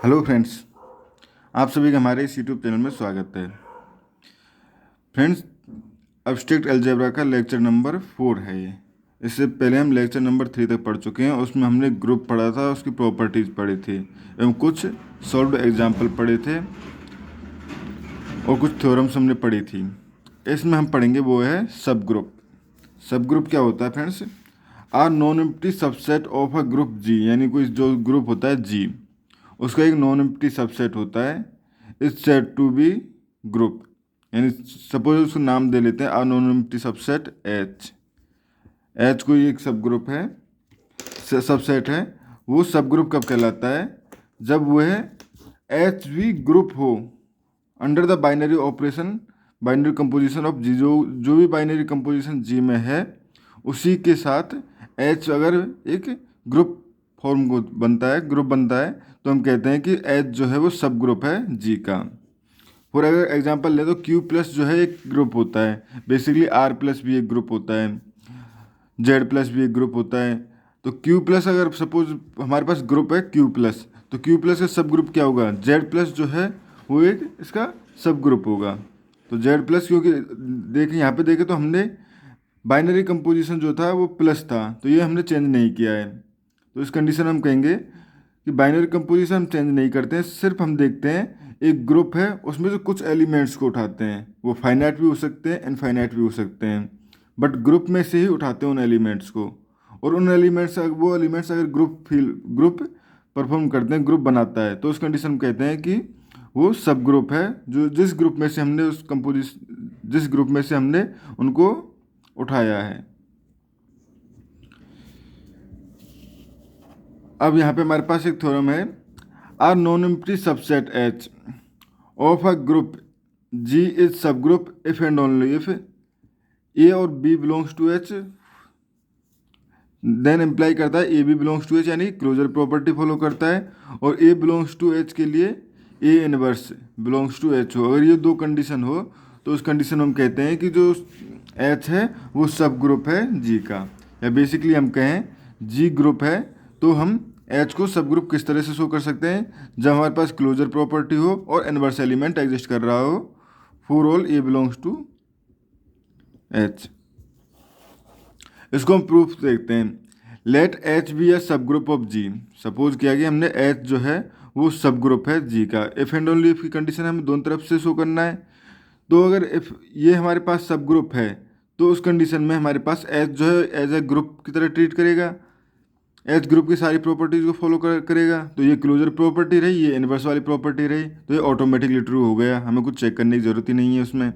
Hello friends, आप सभी का हमारे इस यूट्यूब चैनल में स्वागत है। फ्रेंड्स, एब्स्ट्रैक्ट अलजेब्रा का लेक्चर नंबर 4 है ये। इससे पहले हम लेक्चर नंबर 3 तक पढ़ चुके हैं। उसमें हमने ग्रुप पढ़ा था, उसकी प्रॉपर्टीज़ पढ़ी थी एवं कुछ सॉल्व्ड एग्जाम्पल पढ़े थे और कुछ थ्योरम्स हमने पढ़ी थी। इसमें हम पढ़ेंगे वो है सब ग्रुप। सब ग्रुप क्या होता है friends? Are non empty subset of a group G, यानी कोई जो ग्रुप होता है जी, उसका एक नॉन एम्प्टी सबसेट होता है, is said to be group. यानी सपोज उसको नाम दे लेते हैं are non empty subset H. H कोई एक सब ग्रुप है, सबसेट है। वो सब ग्रुप कब कहलाता है? जब वह एच भी ग्रुप हो under the binary operation, binary composition of G. जो भी बाइनरी कंपोजिशन जी में है उसी के साथ एच अगर एक ग्रुप फॉर्म को बनता है, ग्रुप बनता है, तो हम कहते हैं कि एच जो है वो सब ग्रुप है जी का। फॉर अगर एग्जांपल ले तो क्यू प्लस जो है एक ग्रुप होता है, बेसिकली आर प्लस भी एक ग्रुप होता है, जेड प्लस भी एक ग्रुप होता है। तो क्यू प्लस अगर सपोज हमारे पास ग्रुप है क्यू प्लस, तो क्यू प्लस का सब ग्रुप क्या होगा? जेड प्लस जो है वो एक इसका सब ग्रुप होगा। तो जेड प्लस, क्योंकि देखें यहाँ पे देखें तो हमने बाइनरी कंपोजिशन जो था वो प्लस था, तो ये हमने चेंज नहीं किया है। तो इस कंडीशन हम कहेंगे कि बाइनरी कंपोजिशन हम चेंज नहीं करते हैं, सिर्फ हम देखते हैं एक ग्रुप है उसमें से कुछ एलिमेंट्स को उठाते हैं। वो फाइनाइट भी हो सकते हैं, इनफाइनाइट भी हो सकते हैं, बट ग्रुप में से ही उठाते हैं उन एलिमेंट्स को। और उन एलिमेंट्स, वो एलिमेंट्स अगर ग्रुप परफॉर्म करते हैं, ग्रुप बनाता है, तो उस कंडीशन में कहते हैं कि वो सब ग्रुप है, जो जिस ग्रुप में से हमने जिस ग्रुप में से हमने उनको उठाया है। अब यहाँ पे हमारे पास एक थ्योरम है, are non empty subset H of a group G is सब group if and only if A और B belongs to H. Then imply करता है A B belongs to H, यानी क्लोजर प्रॉपर्टी फॉलो करता है। और A belongs to H के लिए A inverse belongs to H हो। अगर ये दो कंडीशन हो तो उस कंडीशन में हम कहते हैं कि जो एच है वो सब ग्रुप है जी का। या बेसिकली हम कहें जी ग्रुप है, तो हम एच को सब ग्रुप किस तरह से शो कर सकते हैं? जब हमारे पास क्लोजर प्रॉपर्टी हो और इनवर्स एलिमेंट एग्जिस्ट कर रहा हो, for all A belongs to H. इसको हम प्रूफ देखते हैं। लेट एच बी ए सब ग्रुप ऑफ जी। सपोज किया कि हमने एच जो है वो सब ग्रुप है जी का। इफ एंड ओनली इफ की कंडीशन हमें दोनों तरफ से शो करना है। तो अगर इफ ये हमारे पास सब ग्रुप है तो उस कंडीशन में हमारे पास एच जो है एज ए ग्रुप की तरह ट्रीट करेगा, एच ग्रुप की सारी प्रॉपर्टीज को फॉलो करेगा। तो ये क्लोजर प्रॉपर्टी रही, ये इनवर्स वाली प्रॉपर्टी रही, तो ये ऑटोमेटिकली ट्रू हो गया, हमें कुछ चेक करने की जरूरत ही नहीं है उसमें।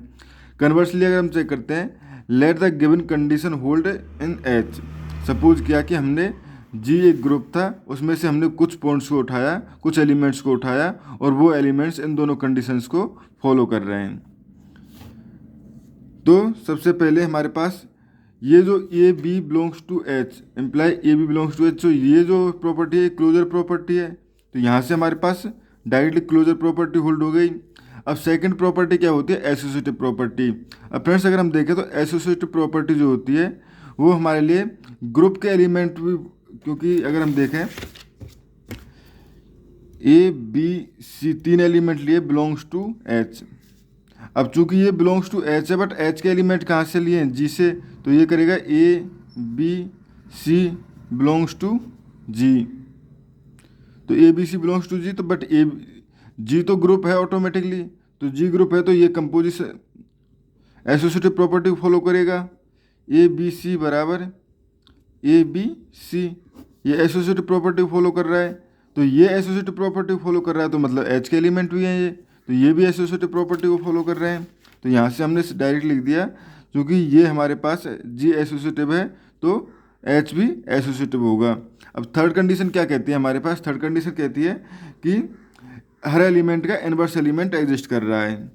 कन्वर्सली अगर हम चेक करते हैं, let the given condition hold in H. Suppose किया कि हमने जी एक ग्रुप था, उसमें से हमने कुछ पॉइंट्स को उठाया, कुछ एलिमेंट्स को उठाया, और वो एलिमेंट्स इन दोनों कंडीशंस को फॉलो कर रहे हैं। तो सबसे पहले हमारे पास ये जो A B belongs to H imply A B belongs to H, तो ये जो प्रॉपर्टी है क्लोजर प्रॉपर्टी है, तो यहाँ से हमारे पास डायरेक्टली क्लोजर प्रॉपर्टी होल्ड हो गई। अब सेकंड प्रॉपर्टी क्या होती है? Associative property. अब फ्रेंड्स अगर हम देखें तो एसोसिएटिव प्रॉपर्टी जो होती है वो हमारे लिए ग्रुप के एलिमेंट भी, क्योंकि अगर हम देखें ए बी सी तीन एलिमेंट लिए बिलोंग्स टू एच। अब चूंकि ये बिलोंग्स टू एच है, बट एच के एलिमेंट कहाँ से लिए हैं? जी से, तो ये करेगा A B C belongs to G. तो A B C belongs to G, तो बट ए जी तो ग्रुप है ऑटोमेटिकली, तो जी ग्रुप है, तो ये कंपोजिशन एसोसिएटिव प्रॉपर्टी फॉलो करेगा। ए बी सी बराबर ए बी सी, ये एसोसिएटिव प्रॉपर्टी फॉलो कर रहा है, तो ये एसोसिएटिव प्रॉपर्टी फॉलो कर रहा है, तो मतलब एच के एलिमेंट भी हैं ये, तो ये भी एसोसिएटिव प्रॉपर्टी को फॉलो कर रहे हैं। तो यहाँ से हमने डायरेक्ट लिख दिया, क्योंकि ये हमारे पास जी एसोसिएटिव है तो एच भी एसोसिएटिव होगा। अब थर्ड कंडीशन क्या कहती है हमारे पास? थर्ड कंडीशन कहती है कि हर एलिमेंट का इनवर्स एलिमेंट एग्जिस्ट कर रहा है।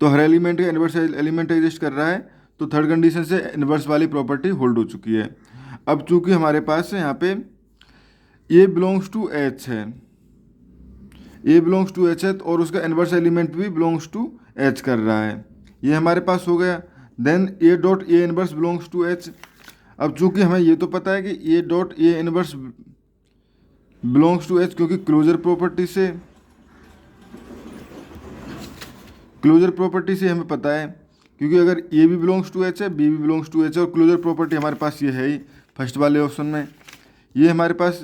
तो हर एलिमेंट का इनवर्स एलिमेंट एग्जिस्ट कर रहा है, तो थर्ड कंडीशन से इनवर्स वाली प्रॉपर्टी होल्ड हो चुकी है। अब चूंकि हमारे पास यहाँ पे ए बिलोंग्स टू एच है, ए बिलोंग्स टू एच है, और उसका इनवर्स एलिमेंट भी बिलोंग्स टू एच कर रहा है, ये हमारे पास हो गया। Then A dot A inverse belongs to H. अब चूंकि हमें ये तो पता है कि A dot A inverse belongs to H, क्योंकि क्लोजर प्रॉपर्टी से हमें पता है, क्योंकि अगर ए भी बिलोंग्स टू एच है, बी भी बिलोंग्स टू एच है, और क्लोजर प्रॉपर्टी हमारे पास ये है ही फर्स्ट वाले ऑप्शन में, ये हमारे पास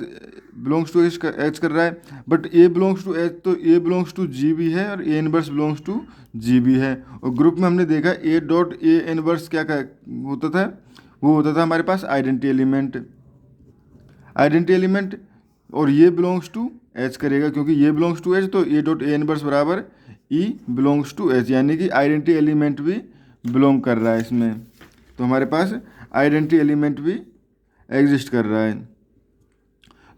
बिलोंग्स टू एच कर रहा है। But A belongs to H, तो ए बिलोंग्स टू जी भी है और A inverse belongs to G भी है। और ग्रुप में हमने देखा ए डॉट ए इनवर्स क्या होता था, वो होता था हमारे पास आइडेंटिटी एलिमेंट, और ये बिलोंग्स टू एच करेगा, क्योंकि ये बिलोंग्स टू एच, तो ए डॉट ए इनवर्स बराबर ई बिलोंग्स टू एच, यानी कि आइडेंटिटी एलिमेंट भी बिलोंग कर रहा है इसमें। तो हमारे पास आइडेंटिटी एलिमेंट भी एग्जिस्ट कर रहा है।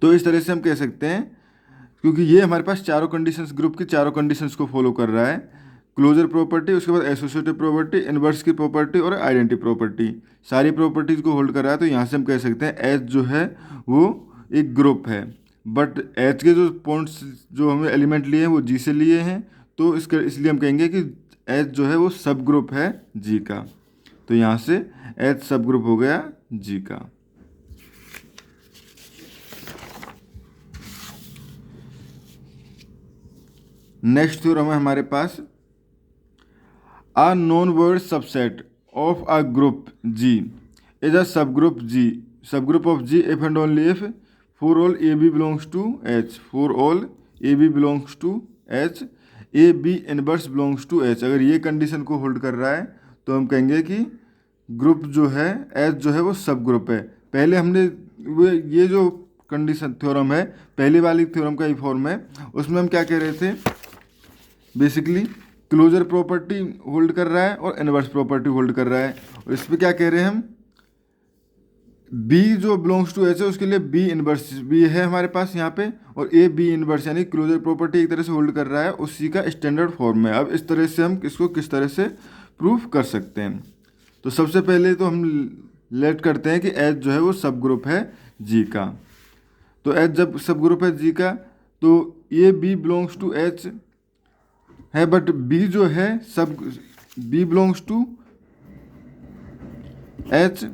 तो इस तरह से हम कह सकते हैं, क्योंकि ये हमारे पास चारों कंडीशंस, ग्रुप की चारों कंडीशंस को फॉलो कर रहा है, क्लोजर प्रॉपर्टी, उसके बाद एसोसिएटिव प्रॉपर्टी, इनवर्स की प्रॉपर्टी और आइडेंटिटी प्रॉपर्टी, सारी प्रॉपर्टीज को होल्ड कर रहा है। तो यहाँ से हम कह सकते हैं एच जो है वो एक ग्रुप है। बट एच के जो पॉइंट्स जो हमें एलिमेंट लिए हैं वो जी से लिए हैं, तो इसलिए हम कहेंगे कि एच जो है वो सब ग्रुप है जी का। तो यहाँ से एच सब ग्रुप हो गया जी का। नेक्स्ट थ्योरम है हमारे पास, a non void subset of a group G is a सब group of G if and only if for all A B belongs to H, for all A B belongs to H, A B inverse belongs to H. अगर ये condition को hold कर रहा है तो हम कहेंगे कि ग्रुप जो है एच जो है वो सब ग्रुप है। पहले हमने वो ये जो कंडीशन थ्योरम है, पहली वाली थ्योरम का ही फॉर्म है, उसमें हम क्या कह रहे थे, बेसिकली क्लोजर प्रॉपर्टी होल्ड कर रहा है और इनवर्स प्रॉपर्टी होल्ड कर रहा है। और इस पर क्या कह रहे हैं हम, बी जो बिलोंग्स टू एच है उसके लिए बी इनवर्स भी है हमारे पास यहाँ पे, और ए बी इनवर्स, यानी क्लोजर प्रॉपर्टी एक तरह से होल्ड कर रहा है, उसी का स्टैंडर्ड फॉर्म है। अब इस तरह से हम इसको किस तरह से प्रूफ कर सकते हैं, तो सबसे पहले तो हम लेट करते हैं कि एच जो है वो सब ग्रुप है जी का। तो एच जब सब ग्रुप है जी का, तो A B belongs to H है, बट बी जो है सब, B belongs to H,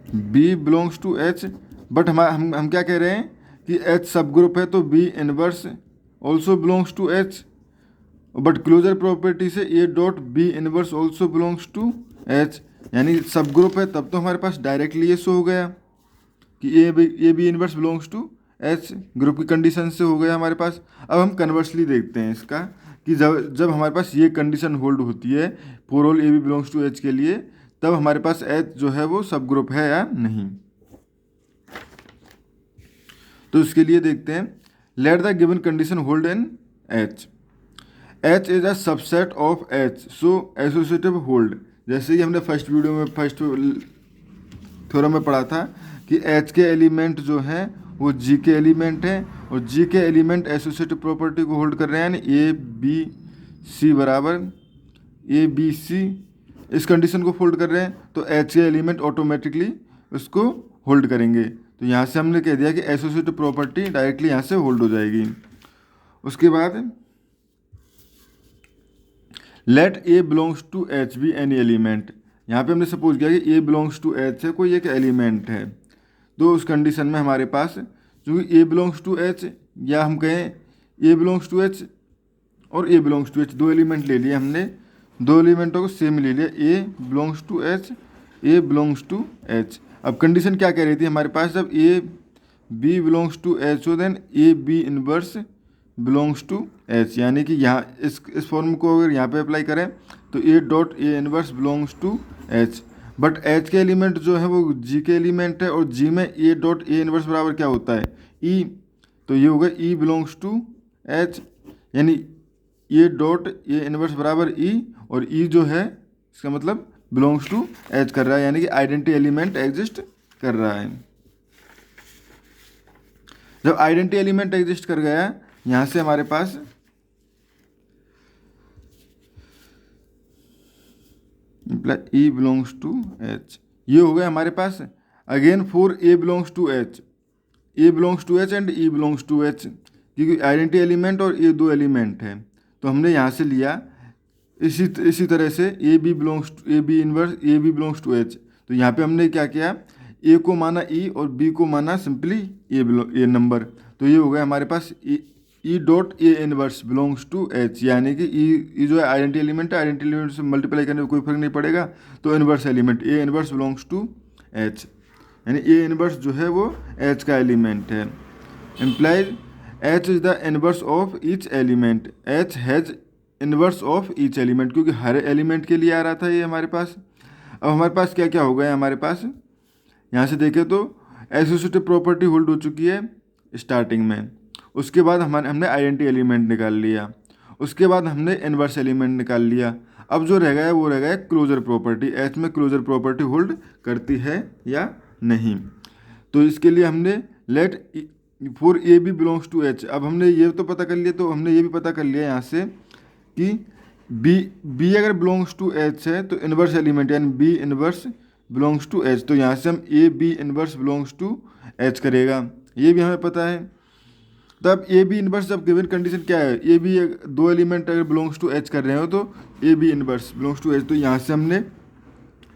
B belongs to H, but हम क्या कह रहे हैं कि एच सब ग्रुप है, तो B inverse also belongs to H, but closure property से A dot B inverse also belongs to H, यानी सब ग्रुप है, तब तो हमारे पास डायरेक्टली ये शो हो गया कि A B inverse belongs to H, group की कंडीशन से हो गया हमारे पास। अब हम कन्वर्सली देखते हैं इसका, कि जब हमारे पास ये कंडीशन होल्ड होती है for all A B belongs to H के लिए, तब हमारे पास एच जो है वो सब ग्रुप है या नहीं। तो इसके लिए देखते हैं, let the given condition hold in H, H is a subset of H, so associative hold. जैसे ही हमने फर्स्ट वीडियो में फर्स्ट थ्योरम में पढ़ा था कि एच के एलिमेंट जो हैं वो जी के एलिमेंट हैं, और जी के एलिमेंट एसोसिएटिव प्रॉपर्टी को होल्ड कर रहे हैं, यानी ए बी सी बराबर ए बी सी, इस कंडीशन को होल्ड कर रहे हैं, तो एच के एलिमेंट ऑटोमेटिकली उसको होल्ड करेंगे। तो यहाँ से हमने कह दिया कि एसोसिएटिव प्रॉपर्टी डायरेक्टली यहाँ से होल्ड हो जाएगी। उसके बाद let A belongs to H be any element, यहाँ पे हमने सपोज किया कि ए बिलोंग्स टू एच है, कोई एक एलिमेंट है, तो उस कंडीशन में हमारे पास क्योंकि ए बिलोंग्स टू एच, या हम कहें ए बिलोंग्स टू एच और ए बिलोंग्स टू एच, दो एलिमेंट ले लिए हमने, दो एलिमेंटों को सेम ले लिया, A belongs to H, A belongs to H. अब कंडीशन क्या कह रही थी हमारे पास, जब A B belongs to H हो, then A B inverse belongs to H, यानी कि यहाँ इस फॉर्म को अगर यहाँ पे अप्लाई करें तो A dot A inverse belongs to H, but H के एलिमेंट जो है वो जी के एलिमेंट है, और जी में ए डॉट ए इनवर्स बराबर क्या होता है, ई, तो ये होगा ई बिलोंग्स टू एच, यानी ए डॉट ए इनवर्स बराबर ई, और ई जो है इसका मतलब बिलोंग्स टू एच कर रहा है, यानी कि आइडेंटिटी एलिमेंट एग्जिस्ट कर रहा है। जब आइडेंटिटी एलिमेंट एग्जिस्ट कर गया, यहाँ से हमारे पास ई बिलोंग्स टू एच, ये हो गया हमारे पास। Again for A belongs to H, A belongs to H and E belongs to H, क्योंकि आइडेंटिटी एलिमेंट और ये दो एलिमेंट हैं, तो हमने यहाँ से लिया इसी तरह से A B belongs to A B inverse A B belongs to H, तो यहाँ पे हमने क्या किया, ए को माना ई और बी को माना सिंपली ए नंबर। तो ये हो गया हमारे पास E dot A inverse belongs to H, यानी कि ई जो है आइडेंटिटी एलिमेंट है, आइडेंटिटी एलिमेंट से मल्टीप्लाई करने में कोई फर्क नहीं पड़ेगा। तो inverse element A inverse belongs to H, यानी ए इनवर्स जो है वो एच का एलिमेंट है। Implies H is the inverse of each element, H has inverse of each element, क्योंकि हर एलिमेंट के लिए आ रहा था ये हमारे पास। अब हमारे पास क्या क्या हो गया हमारे पास, यहाँ से देखें तो एसोसिएटिव प्रॉपर्टी होल्ड हो चुकी है स्टार्टिंग में। उसके बाद हमने आइडेंटिटी एलिमेंट निकाल लिया, उसके बाद हमने इनवर्स एलिमेंट निकाल लिया। अब जो रह गया है वो रह गया है क्लोजर प्रॉपर्टी, एच में क्लोजर प्रॉपर्टी होल्ड करती है या नहीं। तो इसके लिए हमने let for A B belongs to H, अब हमने ये तो पता कर लिया, तो हमने ये भी पता कर लिया यहाँ से कि बी अगर बिलोंग्स टू एच है तो इनवर्स एलिमेंट यानी B inverse belongs to H, तो यहाँ से हम A B inverse belongs to H करेगा, ये भी हमें पता है। तब ए बी इनवर्स जब गिवन कंडीशन क्या है, ए बी दो एलिमेंट अगर बिलोंग्स टू एच कर रहे हो तो A B inverse belongs to H, तो यहाँ से हमने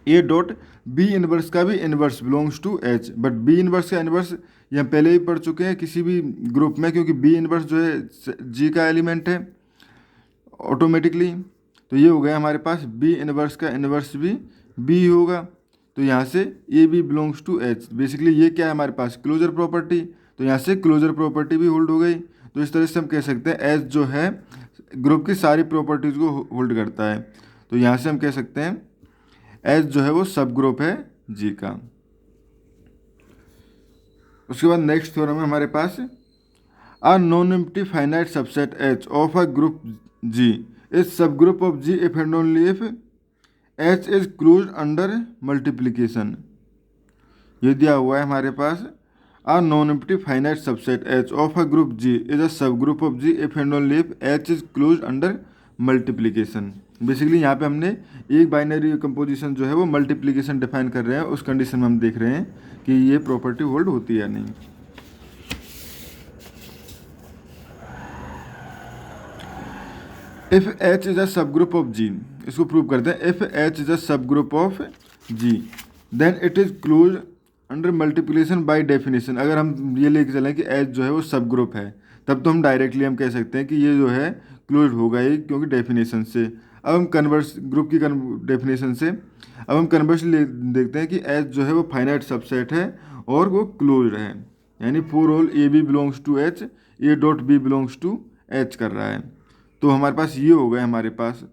ए डॉट बी इनवर्स का भी inverse belongs to H, but B inverse का इनवर्स ये हम पहले ही पढ़ चुके हैं किसी भी ग्रुप में, क्योंकि बी इनवर्स जो है जी का एलिमेंट है ऑटोमेटिकली। तो ये हो गया हमारे पास बी इनवर्स का इनवर्स भी बी होगा, तो यहाँ से A B belongs to H. Basically ये क्या है हमारे पास क्लोजर प्रॉपर्टी, तो यहाँ से क्लोजर प्रॉपर्टी भी होल्ड हो गई। तो इस तरह से हम कह सकते हैं एच जो है ग्रुप की सारी प्रॉपर्टीज़ को होल्ड करता है, तो यहाँ से हम कह सकते हैं एच जो है वो सब ग्रुप है जी का। उसके बाद नेक्स्ट थ्योरम है हमारे पास, a non empty finite subset H of a group G is सब group of G if and only if H is close under multiplication. ये दिया हुआ है हमारे पास, a non empty finite subset H of a group G is a सब group of G if and only if H is close under multiplication. Basically यहाँ पे हमने एक बाइनरी कंपोजिशन जो है वो मल्टीप्लीकेशन डिफाइन कर रहे हैं, उस कंडीशन में हम देख रहे हैं कि ये प्रॉपर्टी होल्ड होती है या नहीं। इफ एच इज अ सब ग्रुप ऑफ जी, इसको प्रूव करते हैं। इफ एच इज अ सब group of G then it is close under multiplication by definition. अगर हम ये लेके चलें कि एच जो है वो सब ग्रुप है, तब तो हम डायरेक्टली हम कह सकते हैं कि ये जो है क्लोज होगा ही, क्योंकि डेफिनेशन से। अब हम कन्वर्स ग्रुप की डेफिनेशन से अब हम कन्वर्सली देखते हैं कि एच जो है वो फाइनाइट सबसेट है और वो क्लोज है, यानी for all A B belongs to H A dot B belongs to H कर रहा है। तो हमारे पास ये हो गया हमारे पास।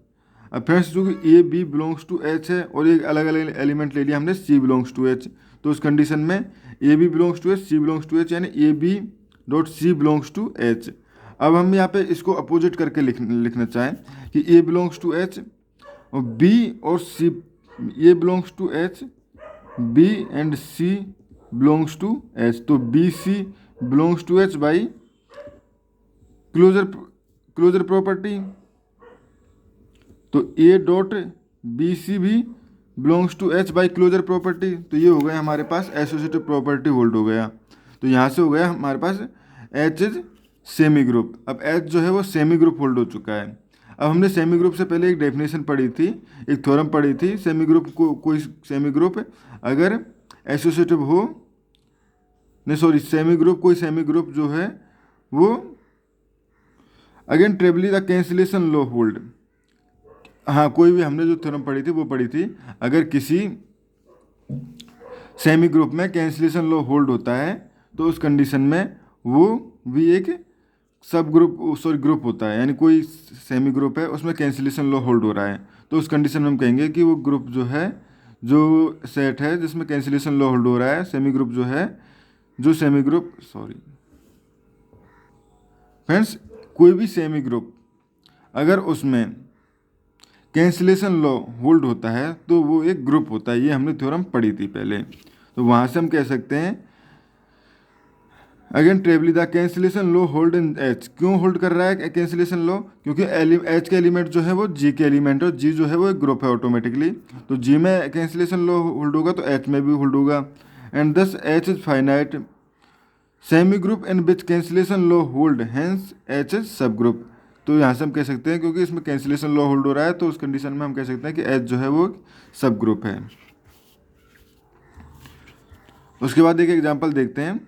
अब फ्रेंड्स चूँकि A B belongs to H है और एक अलग अलग एलिमेंट ले लिया हमने सी बिलोंग्स टू एच, तो उस कंडीशन में A B belongs to H C belongs to H, यानी A B dot C belongs to H. अब हम यहाँ पे इसको अपोजिट करके लिखना चाहें कि ए बिलोंग्स टू एच और बी और C, A belongs to H B and C belongs to H, तो B C belongs to H by closure property. तो ए डॉट बी सी भी belongs to H by closure property, तो ये हो गया हमारे पास एसोसिएटिव प्रॉपर्टी होल्ड हो गया। तो यहाँ से हो गया हमारे पास एच इज सेमी ग्रुप। अब एच जो है वो सेमी ग्रुप होल्ड हो चुका है। अब हमने सेमी ग्रुप से पहले एक डेफिनेशन पढ़ी थी, एक थ्योरम पढ़ी थी, सेमी ग्रुप को कोई सेमी ग्रुप अगर एसोसिएटिव हो, नहीं सॉरी, सेमी ग्रुप कोई सेमी ग्रुप जो है वो again trivially the cancellation law hold. हाँ, कोई भी हमने जो थ्योरम पढ़ी थी वो पढ़ी थी, अगर किसी सेमी ग्रुप में कैंसिलेशन लॉ होल्ड होता है तो उस कंडीशन में वो भी एक सब ग्रुप सॉरी ग्रुप होता है, यानी कोई सेमी ग्रुप है उसमें कैंसिलेशन लॉ होल्ड हो रहा है, तो उस कंडीशन में हम कहेंगे कि वो ग्रुप जो है, जो सेट है जिसमें कैंसिलेशन लॉ होल्ड हो रहा है, सेमी ग्रुप जो है, जो सेमी ग्रुप सॉरी फ्रेंड्स कोई भी सेमी ग्रुप अगर उसमें कैंसिलेशन लॉ होल्ड होता है तो वो एक ग्रुप होता है। ये हमने थ्योरम पढ़ी थी पहले, तो वहाँ से हम कह सकते हैं again trivially the cancellation law hold in H. क्यों होल्ड कर रहा है कैंसिलेशन लॉ? क्योंकि एच के एलिमेंट जो है वो जी के एलिमेंट है, जी जो है वो एक ग्रुप है ऑटोमेटिकली, तो जी में कैंसिलेशन लॉ होल्ड होगा तो एच में भी होल्ड होगा, and this H is finite semi group in which cancellation law hold, hence H is सब ग्रुप। तो यहाँ से हम कह सकते हैं क्योंकि इसमें कैंसिलेशन लॉ होल्ड हो रहा है तो उस कंडीशन में हम कह सकते हैं कि एच जो है वो सब ग्रुप है। उसके बाद एक एग्जांपल देखते हैं।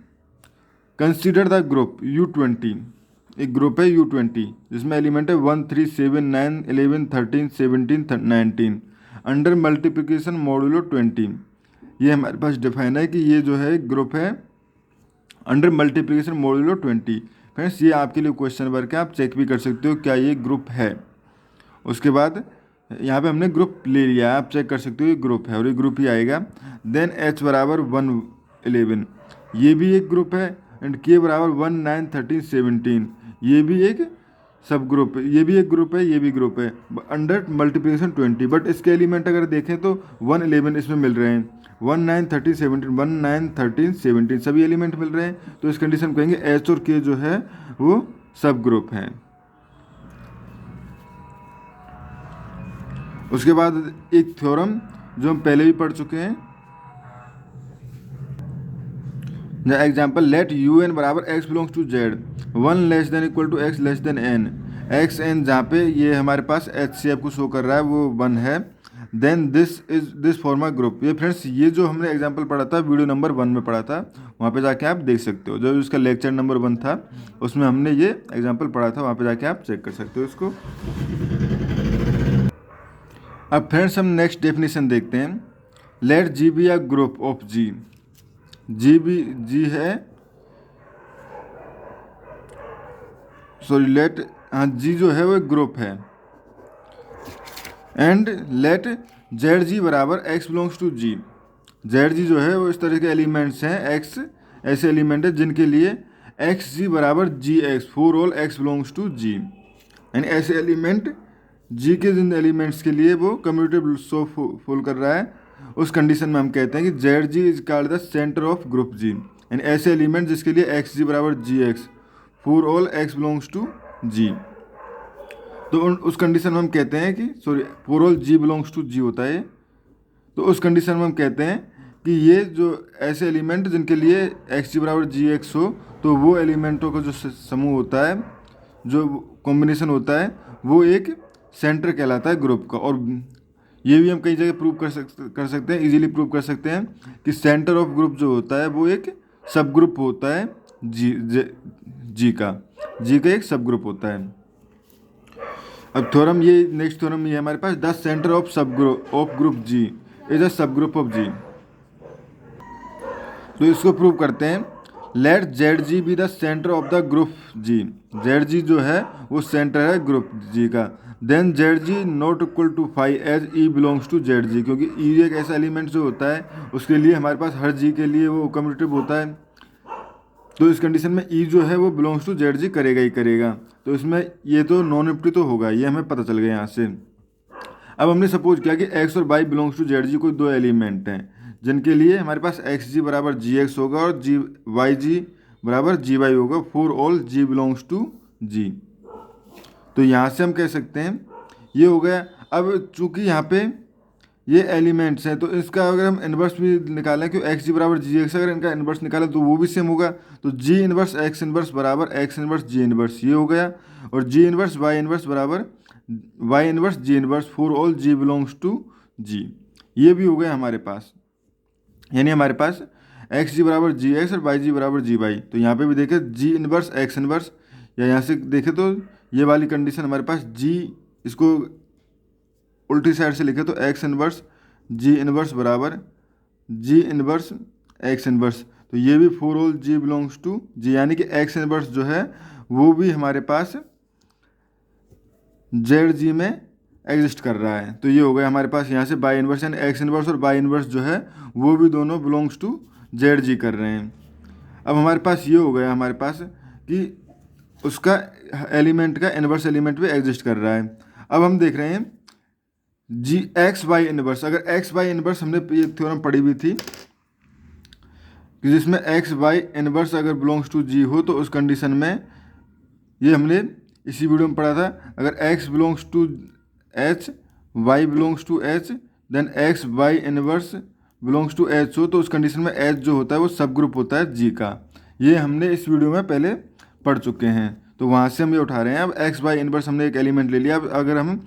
कंसीडर द ग्रुप U20, एक ग्रुप है U20 जिसमें एलिमेंट है 1 3 7 9 11 13 17 19 अंडर मल्टीप्लिकेशन मॉडुलो 20। ये हमारे पास डिफाइन है कि ये जो है ग्रुप है अंडर मल्टीप्लिकेशन मॉडुलो 20। फ्रेंड्स ये आपके लिए क्वेश्चन वर्क है, आप चेक भी कर सकते हो क्या ये ग्रुप है। उसके बाद यहाँ पे हमने ग्रुप ले लिया है, आप चेक कर सकते हो ये ग्रुप है और ये ग्रुप ही आएगा। देन H बराबर 1 11, ये भी एक ग्रुप है। एंड K बराबर 1 9 13 17, ये भी एक सब ग्रुप है, ये भी एक ग्रुप है, ये भी ग्रुप है अंडर मल्टीप्लिकेशन 20। बट इसके एलिमेंट अगर देखें तो 1 11 इसमें मिल रहे हैं, 1 9 13 17 1 9 13 17 सभी एलिमेंट मिल रहे हैं। तो इस कंडीशन में कहेंगे H और K जो है वो सब ग्रुप हैं। उसके बाद एक थ्योरम जो हम पहले भी पढ़ चुके हैं, एग्जाम्पल लेट UN बराबर x belongs to Z 1 less than equal to x less than n, x n जहाँ पे ये हमारे पास HCF को शो कर रहा है वो 1 है। Then this form a group. ये फ्रेंड्स ये जो हमने एग्जाम्पल पढ़ा था वीडियो नंबर 1 में पढ़ा था, वहाँ पे जाके आप देख सकते हो। जो इसका लेक्चर नंबर 1 था उसमें हमने ये एग्जाम्पल पढ़ा था, वहाँ पे जाके आप चेक कर सकते हो इसको। अब फ्रेंड्स हम नेक्स्ट डेफिनेशन देखते हैं। Let G B a group of G, G है, सॉरी लेट, हाँ जी जो है वो एक ग्रुप है। एंड लेट ZG बराबर x belongs to G, ZG जो है वो इस तरह के एलिमेंट्स हैं, x ऐसे एलिमेंट है जिनके लिए XG बराबर GX for all x belongs to G। यानी ऐसे एलिमेंट G के जिन एलिमेंट्स के लिए वो कम्यूटेटिव सो फुल कर रहा है, उस कंडीशन में हम कहते हैं कि ZG is called the centre of group G। यानी ऐसे एलिमेंट जिसके लिए XG बराबर GX for all x belongs to G। तो उस कंडीशन में हम कहते हैं कि sorry for all G belongs to G होता है। तो उस कंडीशन में हम कहते हैं कि ये जो ऐसे एलिमेंट जिनके लिए XG बराबर GX हो, तो वो एलिमेंटों का जो समूह होता है, जो कॉम्बिनेशन होता है, वो एक सेंटर कहलाता है ग्रुप का। और ये भी हम कई जगह प्रूव कर सकते हैं, इजीली प्रूव कर सकते हैं कि सेंटर ऑफ ग्रुप जो होता है वो एक सब ग्रुप होता है जी का एक सब ग्रुप होता है। अब थ्योरम ये नेक्स्ट थ्योरम ये हमारे पास, the centre of group G is a सब ग्रुप ऑफ जी। तो इसको प्रूव करते हैं। Let ZG be the centre of the group G, ZG जो है वो सेंटर है ग्रुप जी का। Then ZG not equal to 5 as E belongs to ZG, क्योंकि E एक ऐसा एलिमेंट जो होता है उसके लिए हमारे पास हर G के लिए वो कम्यूटेटिव होता है। तो इस कंडीशन में E जो है वो बिलोंग्स टू ZG करेगा ही करेगा। तो इसमें ये तो नॉन एम्प्टी तो होगा, ये हमें पता चल गया यहाँ से। अब हमने सपोज किया कि X और Y बिलोंग्स टू ZG कोई दो एलिमेंट हैं जिनके लिए हमारे पास XG बराबर GX होगा और YG बराबर GY होगा for all G belongs to G। तो यहाँ से हम कह सकते हैं ये हो गया। अब चूंकि यहाँ पे ये एलिमेंट्स हैं तो इसका अगर हम इन्वर्स भी निकालें कि XG बराबर GX, अगर इनका इन्वर्स निकालें तो वो भी सेम होगा। तो G इन्वर्स X इन्वर्स बराबर X इन्वर्स G इन्वर्स ये हो गया, और G इन्वर्स Y इन्वर्स बराबर Y inverse G inverse for all G belongs to G, ये भी हो गया हमारे पास। यानी हमारे पास XG बराबर GX और YG बराबर GY। तो यहाँ पे भी देखें G इन्वर्स X इन्वर्स, या यहाँ से देखें तो ये वाली कंडीशन हमारे पास G, इसको उल्टी साइड से लिखे तो X इन्वर्स G इन्वर्स बराबर G इन्वर्स X इन्वर्स। तो ये भी for all G belongs to G, यानी कि X इन्वर्स जो है वो भी हमारे पास ZG में एग्जिस्ट कर रहा है। तो ये हो गया हमारे पास यहाँ से बाई इन्वर्स, यानी X इन्वर्स और बाई इन्वर्स जो है वो भी दोनों बिलोंग्स टू ZG कर रहे हैं। अब हमारे पास ये हो गया हमारे पास कि उसका एलिमेंट का इन्वर्स एलिमेंट भी एग्जिस्ट कर रहा है। अब हम देख रहे हैं XY इन्वर्स। अगर XY इन्वर्स हमने ये थ्योरम पढ़ी हुई थी कि जिसमें XY इन्वर्स अगर बिलोंग्स टू G हो तो उस कंडीशन में, ये हमने इसी वीडियो में पढ़ा था, अगर X belongs to H, Y belongs to H, then XY inverse belongs to H हो तो उस कंडीशन में H जो होता है वो सब ग्रुप होता है G का। ये हमने इस वीडियो में पहले पढ़ चुके हैं, तो वहाँ से हम ये उठा रहे हैं। अब XY इन्वर्स हमने एक एलिमेंट ले लिया। अब अगर हम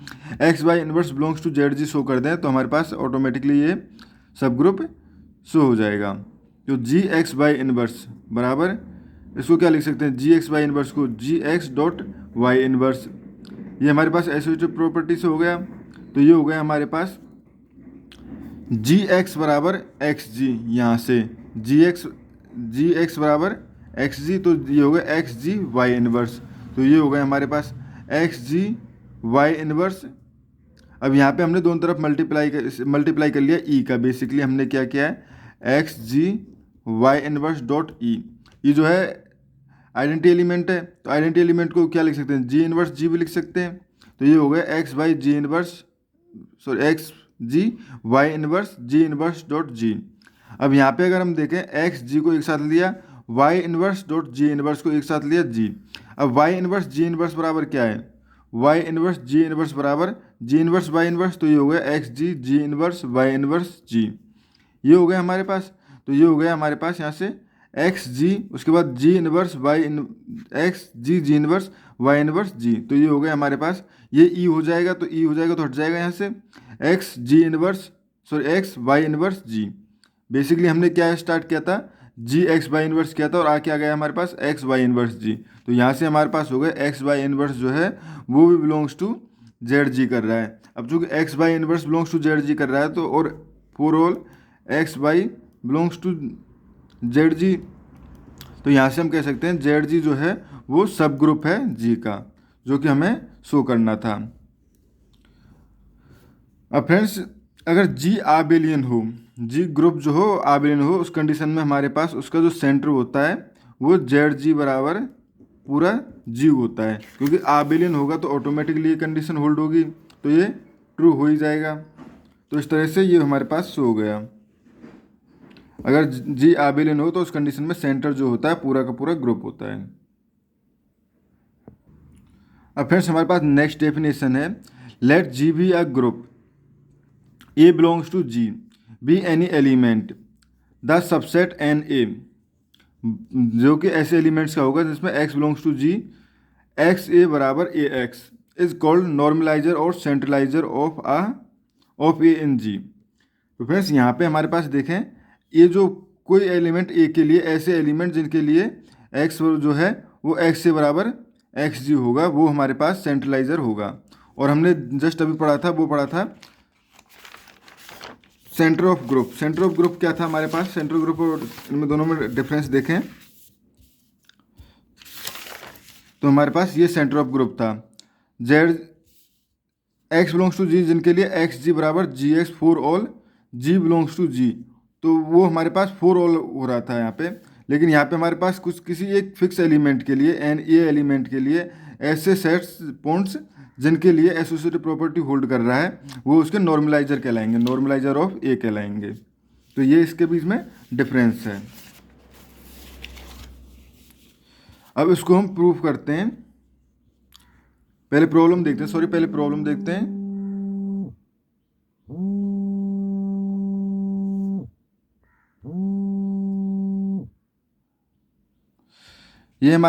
XY inverse belongs to ZG show कर दें तो हमारे पास ऑटोमेटिकली ये सब ग्रुप शो हो जाएगा। तो जी एक्स बाई इनवर्स बराबर, इसको क्या लिख सकते हैं, जी एक्स बाई इनवर्स को जी एक्स डॉट वाई इनवर्स। ये हमारे पास एसोसिएटिव प्रॉपर्टी से हो गया। तो ये हो गया हमारे पास जी एक्स बराबर एक्स जी, यहाँ से जी एक्स बराबर एक्स जी, तो ये हो गया एक्स जी वाई इनवर्स। तो ये हो गया हमारे पास एक्स जी वाई इनवर्स। अब यहाँ पे हमने दोनों तरफ मल्टीप्लाई कर लिया ई का। बेसिकली हमने क्या किया है, x G Y inverse dot E. ये जो है आइडेंटिटी एलिमेंट है, तो आइडेंटिटी एलिमेंट को क्या लिख सकते हैं, जी इनवर्स जी भी लिख सकते हैं। तो ये हो गया X by G inverse, sorry X G Y inverse G inverse dot G. अब यहाँ पे अगर हम देखें, एक्स जी को एक साथ लिया, Y inverse dot G inverse को एक साथ लिया जी। अब वाई इनवर्स जी इनवर्स बराबर क्या है, वाई इनवर्स जी इनवर्स बराबर जी इनवर्स वाई इनवर्स। तो ये हो गया एक्स जी जी इनवर्स वाई इनवर्स जी। ये हो गया हमारे पास। तो ये हो गया हमारे पास यहाँ से एक्स जी, उसके बाद जी इनवर्स वाई इन एक्स जी जी इनवर्स वाई इनवर्स जी। तो ये हो गया हमारे पास, ये ई हो जाएगा, तो ई हो जाएगा तो हट जाएगा यहाँ से x G inverse, sorry x y inverse G. Basically हमने क्या स्टार्ट किया था, जी एक्स वाई इनवर्स किया था, और आके आ गया हमारे पास एक्स वाई इनवर्स जी। तो यहाँ से हमारे पास हो गया एक्स वाई इनवर्स जो है वो भी बिलोंग्स टू जेड जी कर रहा है। अब चूंकि x y inverse belongs to Z G कर रहा है, तो और for all x y belongs to Z G, तो यहाँ से हम कह सकते हैं जेड जी जो है वो सब ग्रुप है जी का, जो कि हमें शो करना था। अब फ्रेंड्स, अगर जी आबेलियन हो, जी ग्रुप जो हो आबेलियन हो, उस कंडीशन में हमारे पास उसका जो सेंटर होता है वो जेड जी बराबर पूरा जी होता है, क्योंकि आबेलियन होगा तो ऑटोमेटिकली ये कंडीशन होल्ड होगी, तो ये ट्रू हो ही जाएगा। तो इस तरह से ये हमारे पास शो हो गया। अगर जी आबेलियन हो तो उस कंडीशन में सेंटर जो होता है पूरा का पूरा ग्रुप होता है। अब फ्रेंड्स हमारे पास नेक्स्ट डेफिनेशन है, let G be a group A belongs to G, be any element, the subset N A, जो कि ऐसे एलिमेंट्स का होगा जिसमें x belongs to G, x a बराबर a x is called normaliser और सेंट्रलाइजर ऑफ ए इन जी। तो फ्रेंड्स यहाँ पे हमारे पास देखें, ये जो कोई एलिमेंट ए के लिए, ऐसे एलिमेंट जिनके लिए x जो है वो x से बराबर एक्स जी होगा, वो हमारे पास सेंट्रलाइजर होगा। और हमने जस्ट अभी पढ़ा था, वो पढ़ा था centre of group. Centre of group क्या था हमारे पास, सेंटर ग्रुप और इनमें दोनों में डिफरेंस देखें तो हमारे पास ये सेंटर ऑफ ग्रुप था। Z x belongs to G, जिनके लिए एक्स जी बराबर G x for all g belongs to G, तो वो हमारे पास फॉर ऑल हो रहा था यहाँ पे। लेकिन यहाँ पे हमारे पास कुछ किसी एक फिक्स एलिमेंट के लिए एन ए एलिमेंट के लिए ऐसे सेट्स पॉइंट्स जिनके लिए एसोसिएटिव प्रॉपर्टी होल्ड कर रहा है, वो उसके नॉर्मलाइजर कहलाएंगे, नॉर्मलाइजर ऑफ ए कहलाएंगे। तो ये इसके बीच में डिफरेंस है। अब इसको हम प्रूफ करते हैं। पहले प्रॉब्लम देखते हैं, सॉरी पहले प्रॉब्लम देखते हैं। ये हमारे